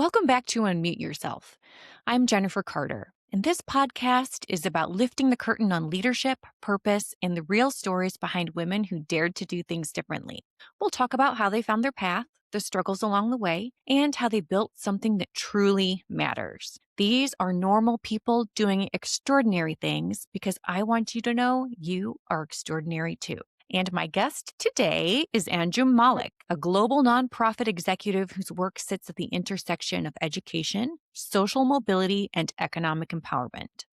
Welcome back to Unmute Yourself. I'm Jennifer Carter, and this podcast is about lifting the curtain on leadership, purpose, and the real stories behind women who dared to do things differently. We'll talk about how they found their path, the struggles along the way, and how they built something that truly matters. These are normal people doing extraordinary things because I want you to know you are extraordinary too. And my guest today is Anjum Malik, a global nonprofit executive whose work sits at the intersection of education, social mobility, and economic empowerment.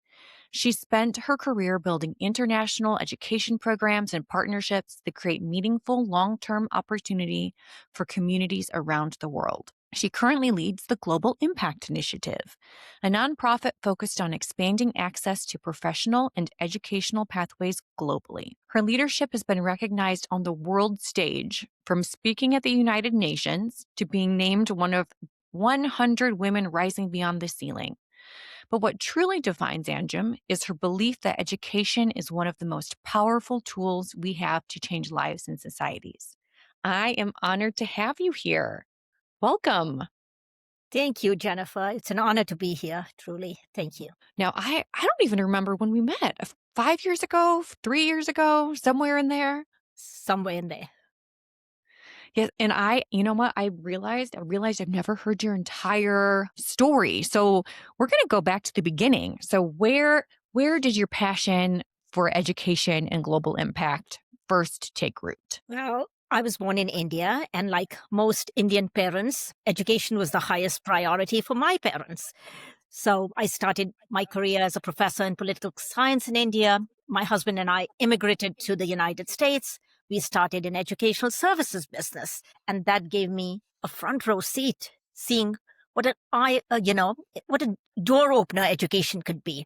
She spent her career building international education programs and partnerships that create meaningful long-term opportunity for communities around the world. She currently leads the Global Impact Initiative, a nonprofit focused on expanding access to professional and educational pathways globally. Her leadership has been recognized on the world stage, from speaking at the United Nations to being named one of 100 women rising beyond the ceiling. But what truly defines Anjum is her belief that education is one of the most powerful tools we have to change lives and societies. I am honored to have you here. Welcome. Thank you, Jennifer. It's an honor to be here, truly. Thank you. Now, I don't even remember when we met. 5 years ago, 3 years ago, somewhere in there. Somewhere in there. Yes, and you know what? I realized I've never heard your entire story. So we're going to go back to the beginning. So where did your passion for education and global impact first take root? Well, I was born in India, and like most Indian parents, education was the highest priority for my parents. So I started my career as a professor in political science in India. My husband and I immigrated to the United States. We started an educational services business, and that gave me a front row seat, seeing what what a door opener education could be.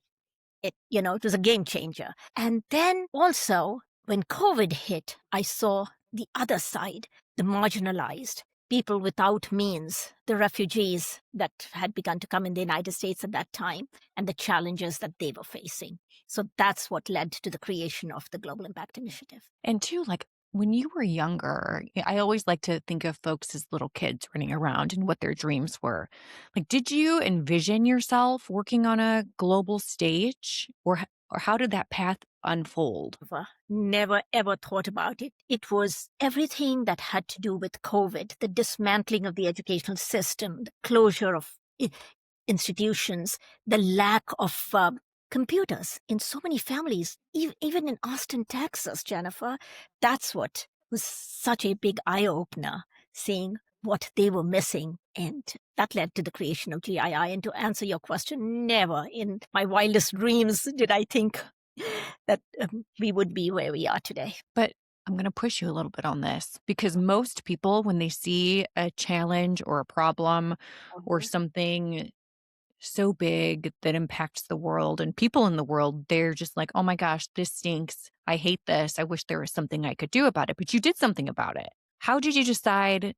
It was a game changer. And then also, when COVID hit, I saw the other side, the marginalized, people without means, the refugees that had begun to come in the United States at that time, and the challenges that they were facing. So that's what led to the creation of the Global Impact Initiative. And two, like when you were younger, I always like to think of folks as little kids running around and what their dreams were. Like, did you envision yourself working on a global stage, or how did that path unfold? Never ever thought about it. It was everything that had to do with COVID, the dismantling of the educational system, the closure of institutions, the lack of computers in so many families, even in Austin, Texas, Jennifer. That's what was such a big eye-opener, seeing what they were missing. And that led to the creation of GII. And to answer your question, never in my wildest dreams did I think that we would be where we are today. But I'm going to push you a little bit on this because most people, when they see a challenge or a problem or something so big that impacts the world and people in the world, they're just like, oh my gosh, this stinks. I hate this. I wish there was something I could do about it. But you did something about it. How did you decide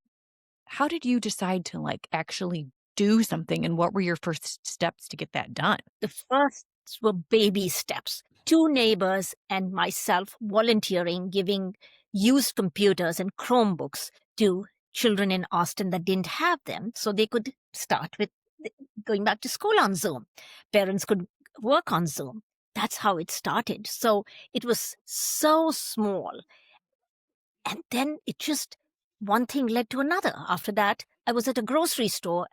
to like actually do something, and what were your first steps to get that done? The first were baby steps. 2 neighbors and myself volunteering, giving used computers and Chromebooks to children in Austin that didn't have them, so they could start with going back to school on Zoom. Parents could work on Zoom. That's how it started. So it was so small. And then one thing led to another. After that, I was at a grocery store,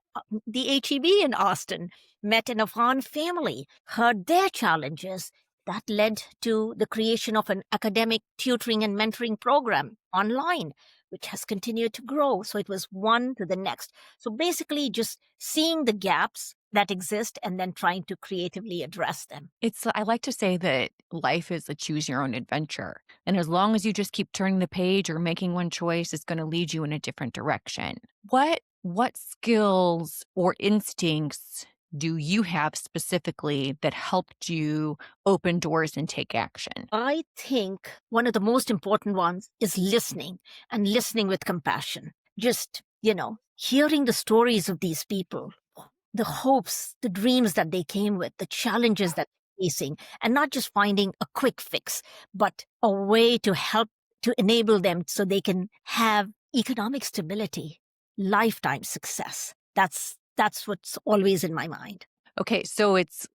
the H-E-B in Austin, met an Afghan family, heard their challenges. That led to the creation of an academic tutoring and mentoring program online, which has continued to grow. So it was one to the next. So basically just seeing the gaps that exist and then trying to creatively address them. I like to say that life is a choose your own adventure. And as long as you just keep turning the page or making one choice, it's going to lead you in a different direction. What skills or instincts do you have specifically that helped you open doors and take action? I think one of the most important ones is listening, and listening with compassion. Just, hearing the stories of these people, the hopes, the dreams that they came with, the challenges that they're facing, and not just finding a quick fix, but a way to help to enable them so they can have economic stability, lifetime success. That's That's what's always in my mind. Okay, so it's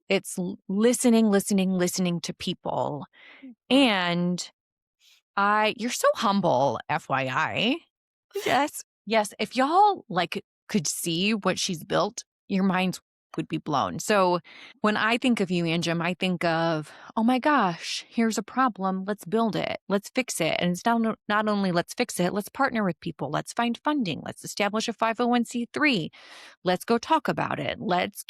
listening to people. Mhm. And you're so humble, FYI. Yes, if y'all, like, could see what she's built, your minds would be blown. So, when I think of you, Anjum, I think of, "Oh my gosh, here's a problem, let's build it, let's fix it." And it's not only let's fix it, let's partner with people, let's find funding, let's establish a 501(c)(3), let's go talk about it,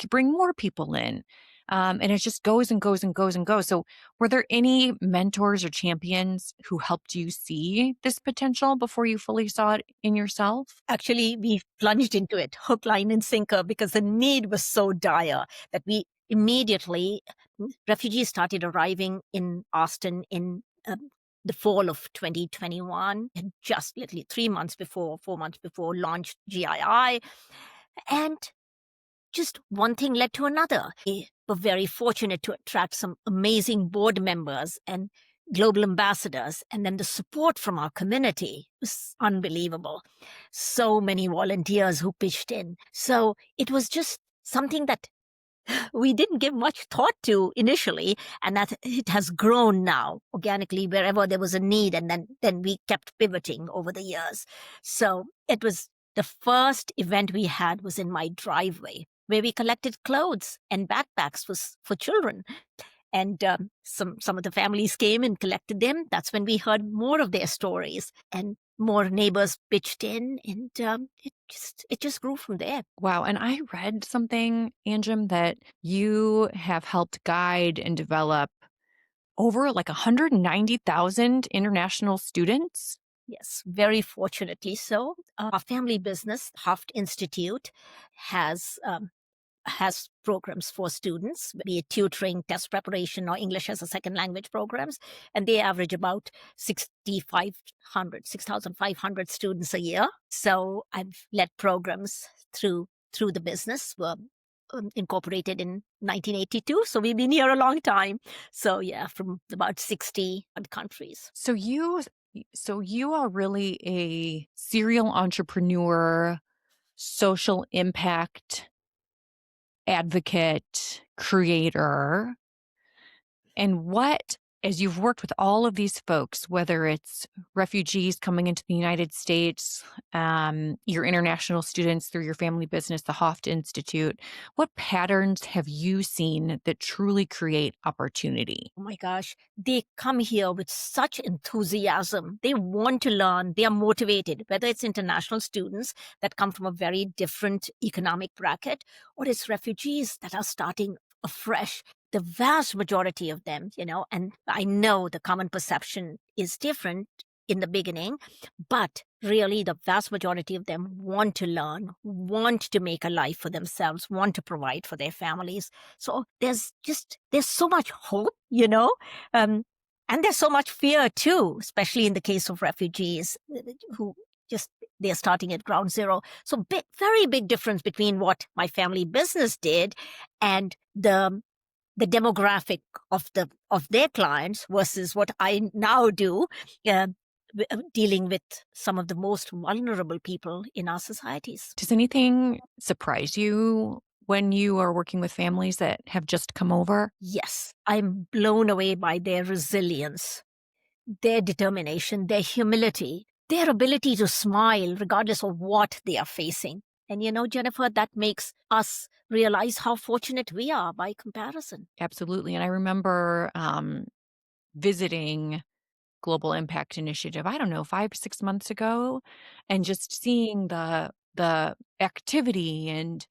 bring more people in. And it just goes and goes and goes and goes. So, were there any mentors or champions who helped you see this potential before you fully saw it in yourself? Actually, we plunged into it hook, line, and sinker because the need was so dire that we immediately, refugees started arriving in Austin in the fall of 2021, and just literally 3 months before, 4 months before, launched GII. And just one thing led to another. We were very fortunate to attract some amazing board members and global ambassadors, and then the support from our community was unbelievable. So many volunteers who pitched in. So it was just something that we didn't give much thought to initially, and that it has grown now organically wherever there was a need, and then we kept pivoting over the years. So it was the first event we had was in my driveway where we collected clothes and backpacks was for children. And some of the families came and collected them. That's when we heard more of their stories, and more neighbors pitched in, and it just grew from there. Wow. And I read something, Anjum, that you have helped guide and develop over like 190,000 international students. Yes, very fortunately so. Our family business, Haft Institute, has has programs for students, be it tutoring, test preparation, or English as a second language programs, and they average about 6,500 students a year. So I've led programs through the business. Were incorporated in 1982, so we've been here a long time. So yeah, from about 60 odd countries. So you are really a serial entrepreneur, social impact advocate, creator. And as you've worked with all of these folks, whether it's refugees coming into the United States, your international students through your family business, the Hoft Institute, what patterns have you seen that truly create opportunity? Oh my gosh, they come here with such enthusiasm. They want to learn, they are motivated, whether it's international students that come from a very different economic bracket, or it's refugees that are starting afresh. The vast majority of them, and I know the common perception is different in the beginning, but really the vast majority of them want to learn, want to make a life for themselves, want to provide for their families. So there's so much hope, um, and there's so much fear too, especially in the case of refugees who just they're starting at ground zero. So very big difference between what my family business did and the demographic of their clients versus what I now do, uh, dealing with some of the most vulnerable people in our societies. Does anything surprise you when you are working with families that have just come over? Yes, I'm blown away by their resilience, their determination, their humility, their ability to smile regardless of what they are facing. And Jennifer, that makes us realize how fortunate we are by comparison. Absolutely. And I remember visiting Global Impact Initiative, I don't know, 5, 6 months ago, and just seeing the activity and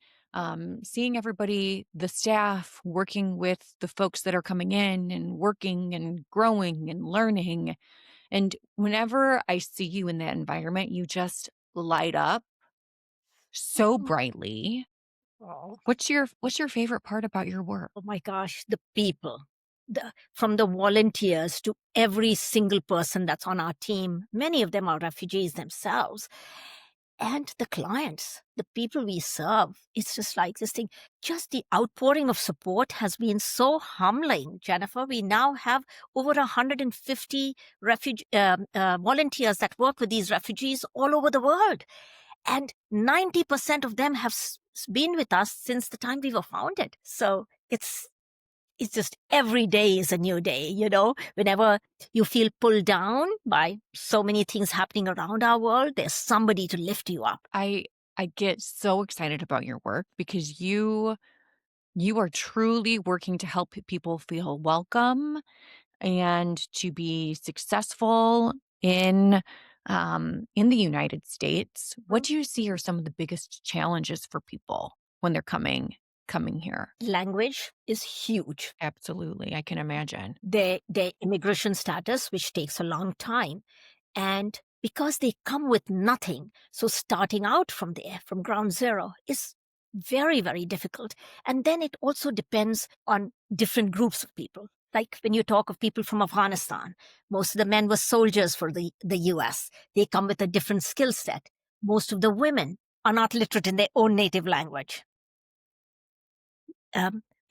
seeing everybody, the staff working with the folks that are coming in and working and growing and learning. And whenever I see you in that environment, you just light up so brightly. Oh. What's your favorite part about your work? Oh my gosh, the people. From the volunteers to every single person that's on our team, many of them are refugees themselves, and the clients, the people we serve. It's just like this thing. Just the outpouring of support has been so humbling, Jennifer. We now have over 150 volunteers that work with these refugees all over the world. And 90% of them have It's been with us since the time we were founded. So it's just every day is a new day, Whenever you feel pulled down by so many things happening around our world, there's somebody to lift you up. I I get so excited about your work because you are truly working to help people feel welcome and to be successful in the United States. What Mhm. do you see are some of the biggest challenges for people when they're coming here? Language is huge. Absolutely, I can imagine. Their immigration status, which takes a long time. And because they come with nothing, so starting out from there, from ground zero, is very, very difficult. And then it also depends on different groups of people. Like when you talk of people from Afghanistan, most of the men were soldiers for the US. They come with a different skill set. Most of the women are not literate in their own native language.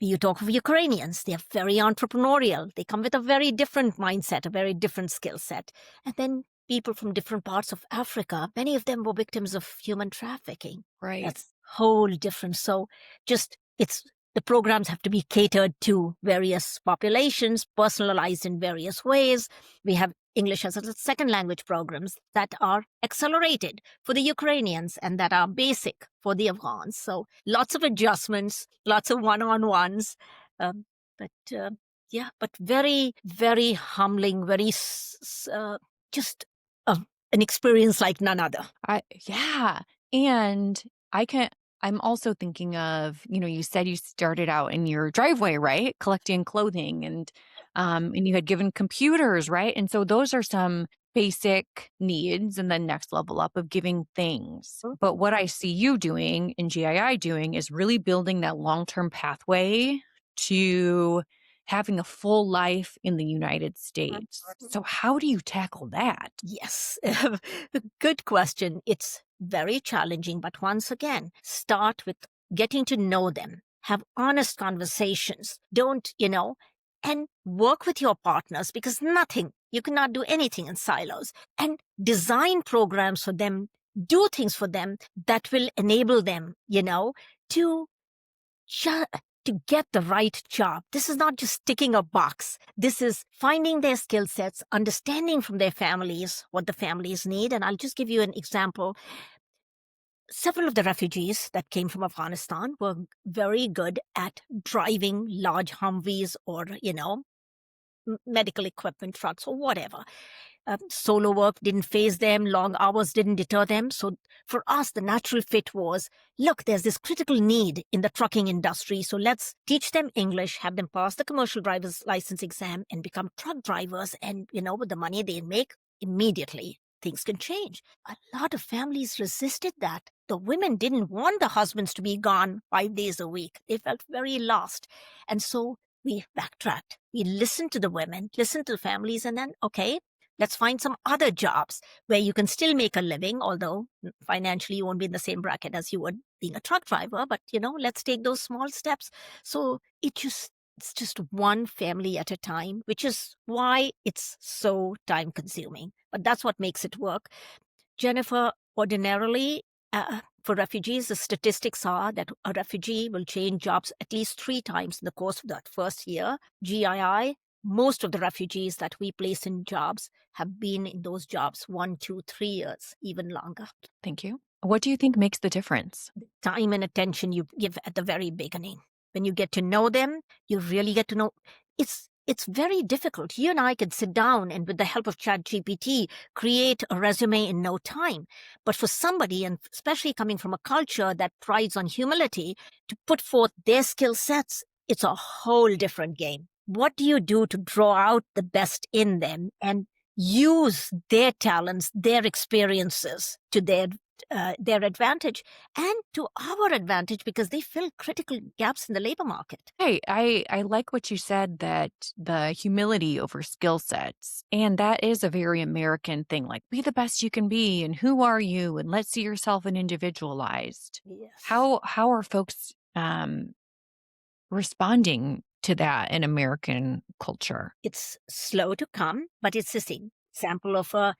You talk of Ukrainians, they're very entrepreneurial. They come with a very different mindset, a very different skill set. And then people from different parts of Africa, many of them were victims of human trafficking. Right. That's whole different. So just it's the programs have to be catered to various populations, personalized in various ways. We have English as a second language programs that are accelerated for the Ukrainians and that are basic for the Afghans. So lots of adjustments, lots of one-on-ones. Um, but yeah, but very, very humbling, very just uh, an experience like none other. I yeah, and I can I'm also thinking of, you said you started out in your driveway, right? Collecting clothing and you had given computers, right? And so those are some basic needs and then next level up of giving things. But what I see you doing and GII doing is really building that long-term pathway to having a full life in the United States. So how do you tackle that? Yes, good question. It's very challenging, but once again, start with getting to know them, have honest conversations. Don't, and work with your partners because you cannot do anything in silos, and design programs for them, do things for them that will enable them, to ju- to get the right job. This is not just ticking a box. This is finding their skill sets, understanding from their families what the families need. And I'll just give you an example. Several of the refugees that came from Afghanistan were very good at driving large Humvees or, medical equipment trucks or whatever. Solo work didn't phase them, long hours didn't deter them. So for us, the natural fit was, look, there's this critical need in the trucking industry. So let's teach them English, have them pass the commercial driver's license exam and become truck drivers. And, with the money they make, immediately things can change. A lot of families resisted that. The women didn't want the husbands to be gone 5 days a week. They felt very lost. And so we backtracked. We listened to the women, listened to the families, and then, okay, let's find some other jobs where you can still make a living, although financially you won't be in the same bracket as you would being a truck driver. But, let's take those small steps. So it's just one family at a time, which is why it's so time consuming. But that's what makes it work. Jennifer, ordinarily, for refugees, the statistics are that a refugee will change jobs at least 3 times in the course of that first year. GII, most of the refugees that we place in jobs have been in those jobs 1, 2, 3 years, even longer. Thank you. What do you think makes the difference? Time and attention you give at the very beginning. When you get to know them, you really get to know. It's very difficult. You and I could sit down and with the help of ChatGPT create a resume in no time. But for somebody, and especially coming from a culture that prides on humility, to put forth their skill sets, it's a whole different game. What do you do to draw out the best in them and use their talents, their experiences to their advantage and to our advantage because they fill critical gaps in the labor market? Hey, I like what you said that the humility over skill sets, and that is a very American thing, like be the best you can be and who are you and let's see yourself and individualized. Yes. How are folks responding to that in American culture? It's slow to come, but it's the example of a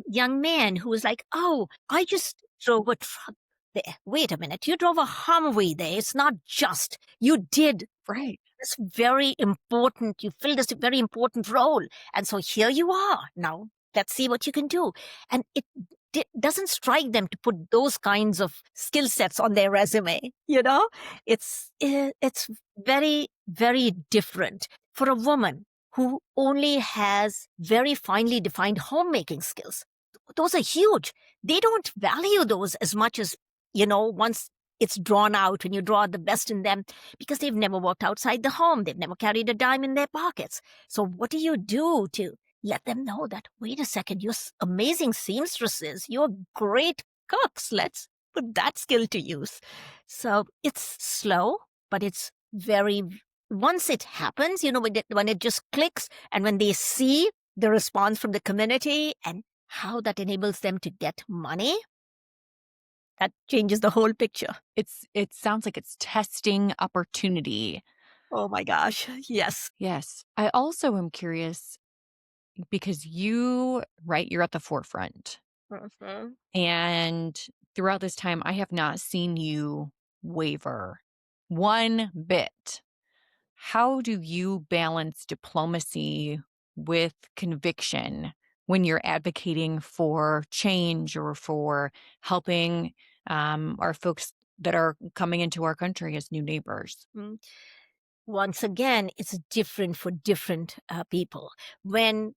young man who was like, oh, I just drove a truck. there. Wait a minute. You drove a Humvee there. It's not just. You did Right. this very important, you fill this very important role. And so here you are. Now, let's see what you can do. And it doesn't strike them to put those kinds of skill sets on their resume, you know? It's very, very different for a woman who only has very finely defined homemaking skills. Those are huge. They don't value those as much as, once it's drawn out, when you draw out the best in them, because they've never worked outside the home. They've never carried a dime in their pockets. So what do you do to let them know that, wait a second, you're amazing seamstresses, you're great cooks. Let's put that skill to use. So it's slow, but it's very, once it happens, when it just clicks and when they see the response from the community and how that enables them to get money, that changes the whole picture. It sounds like it's testing opportunity. Oh my gosh. Yes. Yes. I also am curious because you're at the forefront. Mhm. And throughout this time, I have not seen you waver one bit. How do you balance diplomacy with conviction when you're advocating for change or for helping our folks that are coming into our country as new neighbors? Mm. Once again, it's different for different people. When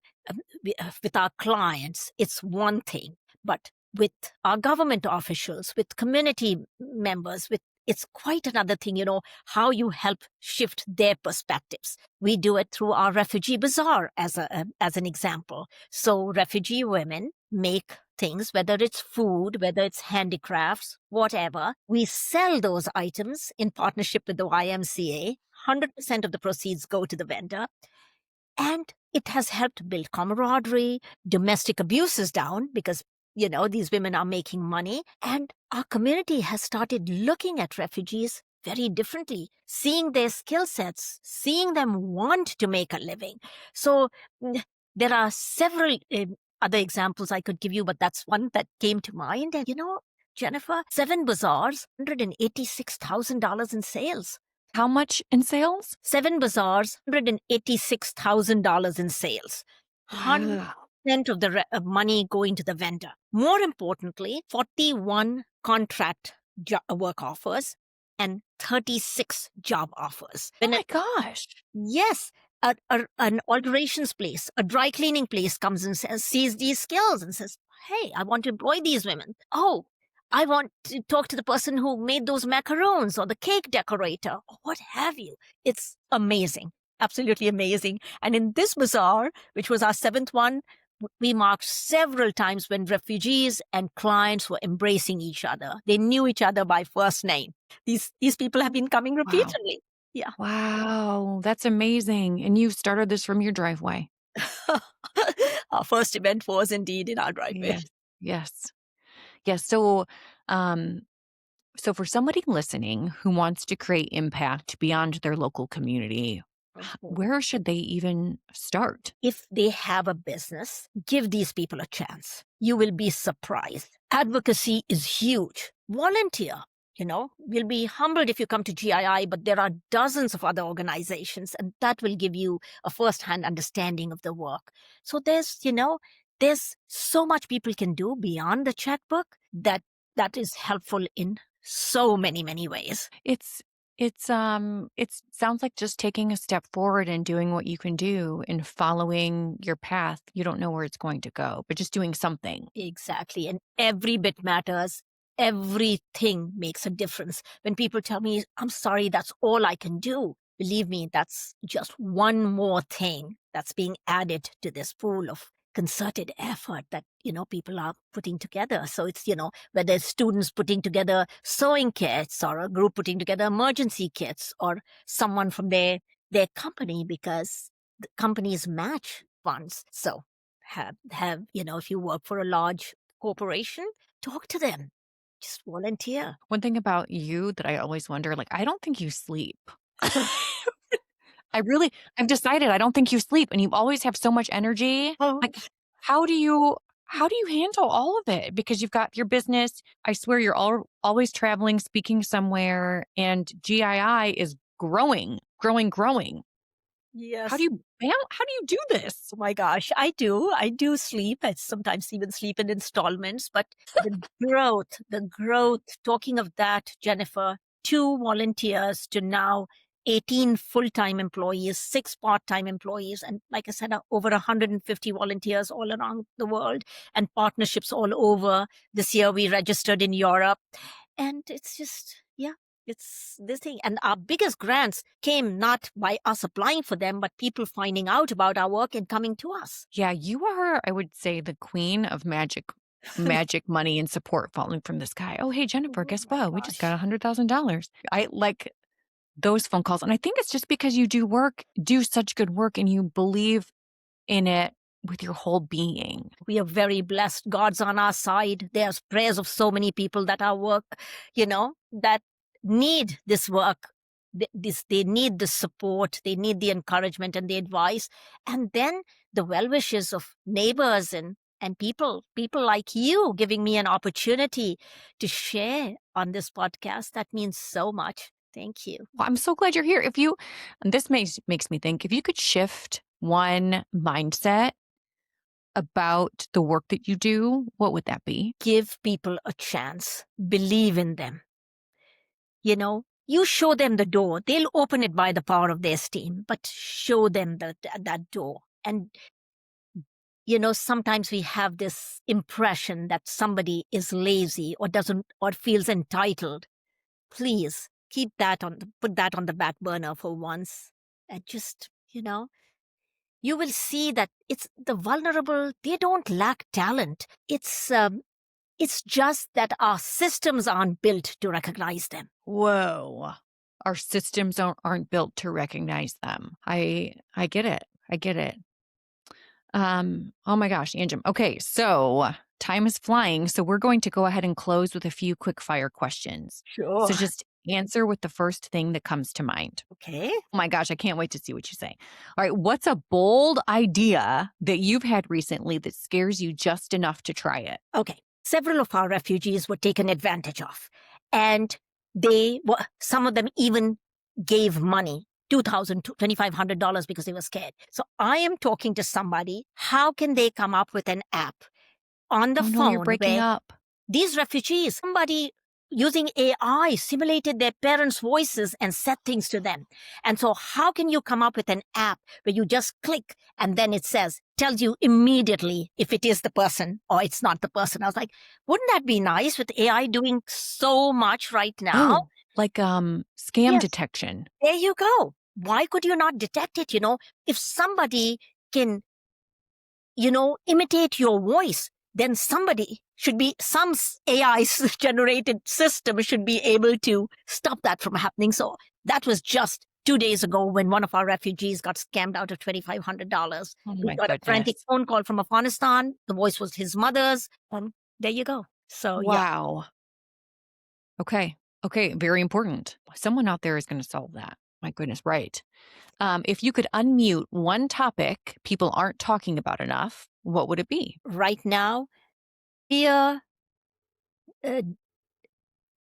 with our clients, it's one thing, but with our government officials, with community members, with it's quite another thing, how you help shift their perspectives. We do it through our refugee bazaar as an example. So refugee women make things, whether it's food, whether it's handicrafts, whatever. We sell those items in partnership with the YMCA. 100% of the proceeds go to the vendor. And it has helped build camaraderie, domestic abuse is down because, these women are making money. And our community has started looking at refugees very differently, seeing their skill sets, seeing them want to make a living. So there are several other examples I could give you, but that's one that came to mind. And, Jennifer, 7 bazaars, $186,000 in sales. How much in sales? 7 bazaars, $186,000 in sales. 100% Wow. of the money going to the vendor. More importantly, 41 contract work offers and 36 job offers. Oh my gosh. Yes, an alterations place, a dry cleaning place comes and sees these skills and says, hey, I want to employ these women. Oh, I want to talk to the person who made those macarons or the cake decorator or what have you. It's amazing, absolutely amazing. And in this bazaar, which was our 7th one, we marked several times when refugees and clients were embracing each other. They knew each other by first name. These people have been coming Wow. repeatedly. Yeah. Wow. That's amazing. And you started this from your driveway. Our first event was indeed in our driveway. Yes. Yes. Yes. Um, so for somebody listening who wants to create impact beyond their local community, Mhm. where should they even start? If they have a business, give these people a chance. You will be surprised. Advocacy is huge. Volunteer. We'll be humbled if you come to GII, but there are dozens of other organizations, and that will give you a first-hand understanding of the work. So there's so much people can do beyond the checkbook that is helpful in so many, many ways. It sounds like just taking a step forward and doing what you can do and following your path. You don't know where it's going to go, but just doing something. Exactly. And every bit matters. Everything makes a difference. When people tell me, I'm sorry, that's all I can do, believe me, that's just one more thing that's being added to this pool of concerted effort that, people are putting together. So it's, whether it's students putting together sewing kits or a group putting together emergency kits or someone from their company, because the companies match funds. So if you work for a large corporation, talk to them. Just volunteer. One thing about you that I always wonder, like, I don't think you sleep. I've decided I don't think you sleep and you always have so much energy. Oh, Like, how do you How do you handle all of it? Because you've got your business. I swear you're always traveling, speaking somewhere, and GII is growing, growing, growing. Yes. How do you do this? Oh my gosh, I do. I do sleep. I sometimes even sleep in installments, but the growth, talking of that, Jennifer, 2 volunteers to now 18 full-time employees, 6 part-time employees, and like I said, over 150 volunteers all around the world and partnerships all over. This year we registered in Europe. And it's just, yeah, it's this thing. And our biggest grants came not by us applying for them, but people finding out about our work and coming to us. Yeah, you are, I would say, the queen of magic money and support falling from the sky. Oh, hey, Jennifer, Oh guess my what? We just got gosh. $100,000. I like those phone calls. And I think it's just because you do such good work and you believe in it with your whole being. We are very blessed. God's on our side. There's prayers of so many people that our work, that need this work. They need the support, they need the encouragement and the advice. And then the well wishes of neighbors and people like you giving me an opportunity to share on this podcast. That means so much. Thank you. Well, I'm so glad you're here. And this makes me think, if you could shift one mindset about the work that you do, what would that be? Give people a chance, believe in them. You show them the door. They'll open it by the power of their esteem, but show them that door. And, sometimes we have this impression that somebody is lazy or doesn't or feels entitled. Please put that on the back burner for once. And just, you will see that it's the vulnerable, they don't lack talent. It's just that our systems aren't built to recognize them. Whoa. Our systems aren't built to recognize them. I get it. I get it. Oh my gosh, Anjum. Okay, so time is flying. So we're going to go ahead and close with a few quick fire questions. So Sure. just answer with the first thing that comes to mind. Okay. Oh my gosh, I can't wait to see what you say. All right, what's a bold idea that you've had recently that scares you just enough to try it? Okay. Several of our refugees were taken advantage of. And some of them even gave money, $2,000 to $2,500 because they were scared. So I am talking to somebody. How can they come up with an app on the Oh no, you're phone breaking where up. these refugees, somebody using AI simulated their parents' voices and said things to them. And so how can you come up with an app where you just click and then it tells you immediately if it is the person or it's not the person? I was like, wouldn't that be nice with AI doing so much right now? Oh, like scam Yes, detection. there you go. Why could you not detect it? If somebody can, imitate your voice, then some AI generated system should be able to stop that from happening. So that was just 2 days ago when one of our refugees got scammed out of $2,500. Oh We my got a frantic goodness. phone call from Afghanistan. The voice was his mother's. There you go. So yeah, Wow. Okay. Okay. Very important. Someone out there is going to solve that. My goodness. Right. If you could unmute one topic people aren't talking about enough, what would it be? right now, clear uh,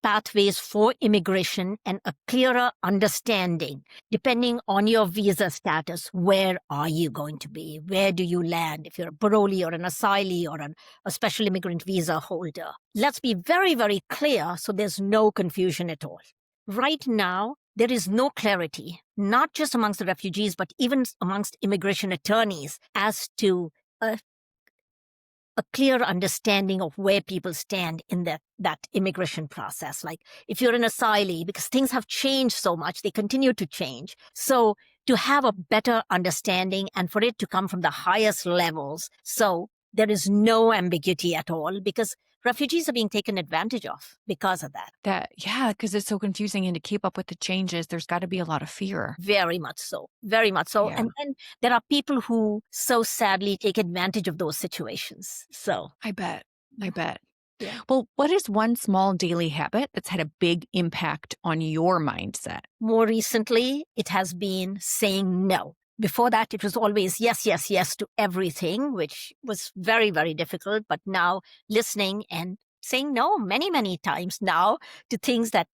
pathways for immigration and a clearer understanding, depending on your visa status. Where are you going to be? Where do you land? If you're a parolee or an asylee or a special immigrant visa holder. Let's be very, very clear so there's no confusion at all. Right now, there is no clarity, not just amongst the refugees, but even amongst immigration attorneys as to a clear understanding of where people stand in that immigration process. Like if you're an asylee, because things have changed so much, they continue to change. So to have a better understanding and for it to come from the highest levels, so there is no ambiguity at all, because refugees are being taken advantage of because of that. Yeah, because it's so confusing, and to keep up with the changes, there's got to be a lot of fear. Very much so. Very much so. Yeah. And then there are people who so sadly take advantage of those situations. So I bet. I bet. yeah. Well, what is one small daily habit that's had a big impact on your mindset? More recently, it has been saying no. Before that, it was always yes, yes, yes to everything, which was very, very difficult. But now listening and saying no many, many times now to things that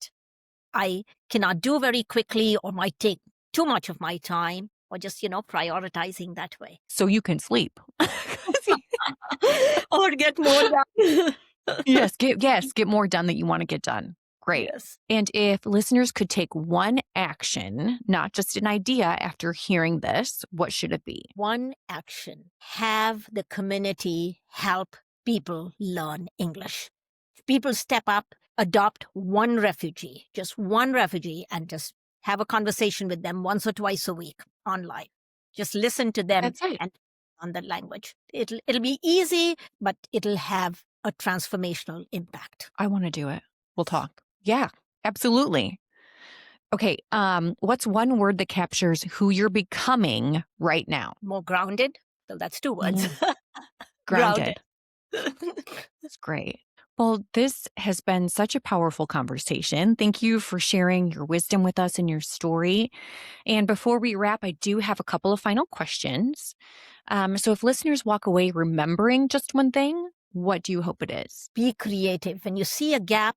I cannot do very quickly or might take too much of my time, or just, prioritizing that way. So you can sleep. Or get more done. Get more done that you want to get done. Great. Yes. And if listeners could take one action, not just an idea after hearing this, what should it be? One action: have the community help people learn English. People step up, adopt just one refugee, and just have a conversation with them once or twice a week online. Just listen to them That's it. and on the language. It'll be easy, but it'll have a transformational impact. I want to do it. We'll talk. Yeah, absolutely. Okay. What's one word that captures who you're becoming right now? More grounded. So that's 2 words. Grounded. That's great. Well, this has been such a powerful conversation. Thank you for sharing your wisdom with us and your story. And before we wrap, I do have a couple of final questions. So if listeners walk away remembering just one thing, what do you hope it is? Be creative. When you see a gap,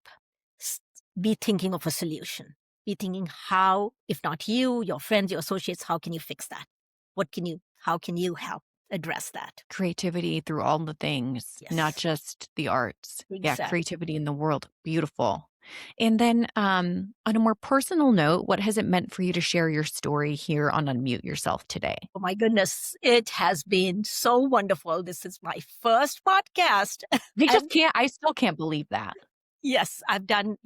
be thinking of a solution. Be thinking how, if not you, your friends, your associates, how can you fix that? How can you help address that? Creativity through all the things, not Yes. just the arts. Yeah, Exactly. creativity in the world. Beautiful. And then on a more personal note, what has it meant for you to share your story here on Unmute Yourself today? Oh my goodness, it has been so wonderful. This is my first podcast. I still can't believe that. Yes, I've done,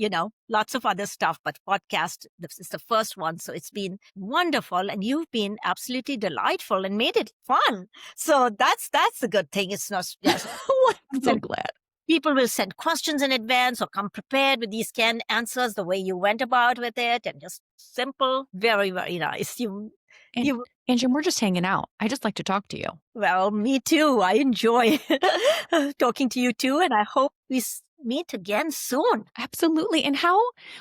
lots of other stuff, but podcast, this is the first one. So it's been wonderful, and you've been absolutely delightful and made it fun. So that's the good thing. It's not just I'm so glad. people will send questions in advance or come prepared with these canned answers, the way you went about with it, and just simple, very, very nice. Anjum, we're just hanging out. I just like to talk to you. Well, me too. I enjoy talking to you too, and I hope we meet again soon. Absolutely. And how,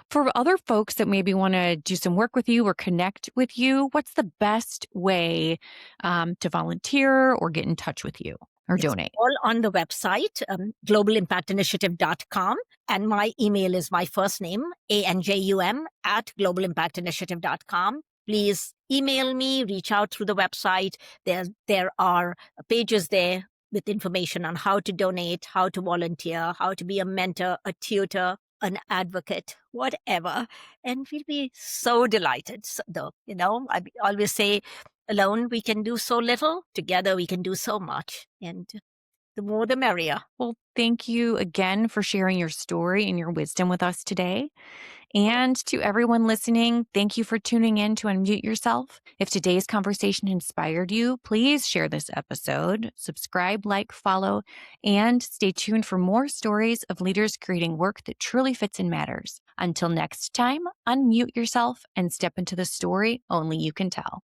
for other folks that maybe want to do some work with you or connect with you, what's the best way to volunteer or get in touch with you or donate? All on the website, globalimpactinitiative.com. And my email is my first name, ANJUM, @globalimpactinitiative.com. Please email me, reach out through the website. There are pages there with information on how to donate, how to volunteer, how to be a mentor, a tutor, an advocate, whatever. And we'll be so delighted. I always say, alone we can do so little, together we can do so much. And the more the merrier. Well, thank you again for sharing your story and your wisdom with us today. And to everyone listening, thank you for tuning in to Unmute Yourself. If today's conversation inspired you, please share this episode, subscribe, like, follow, and stay tuned for more stories of leaders creating work that truly fits and matters. Until next time, unmute yourself and step into the story only you can tell.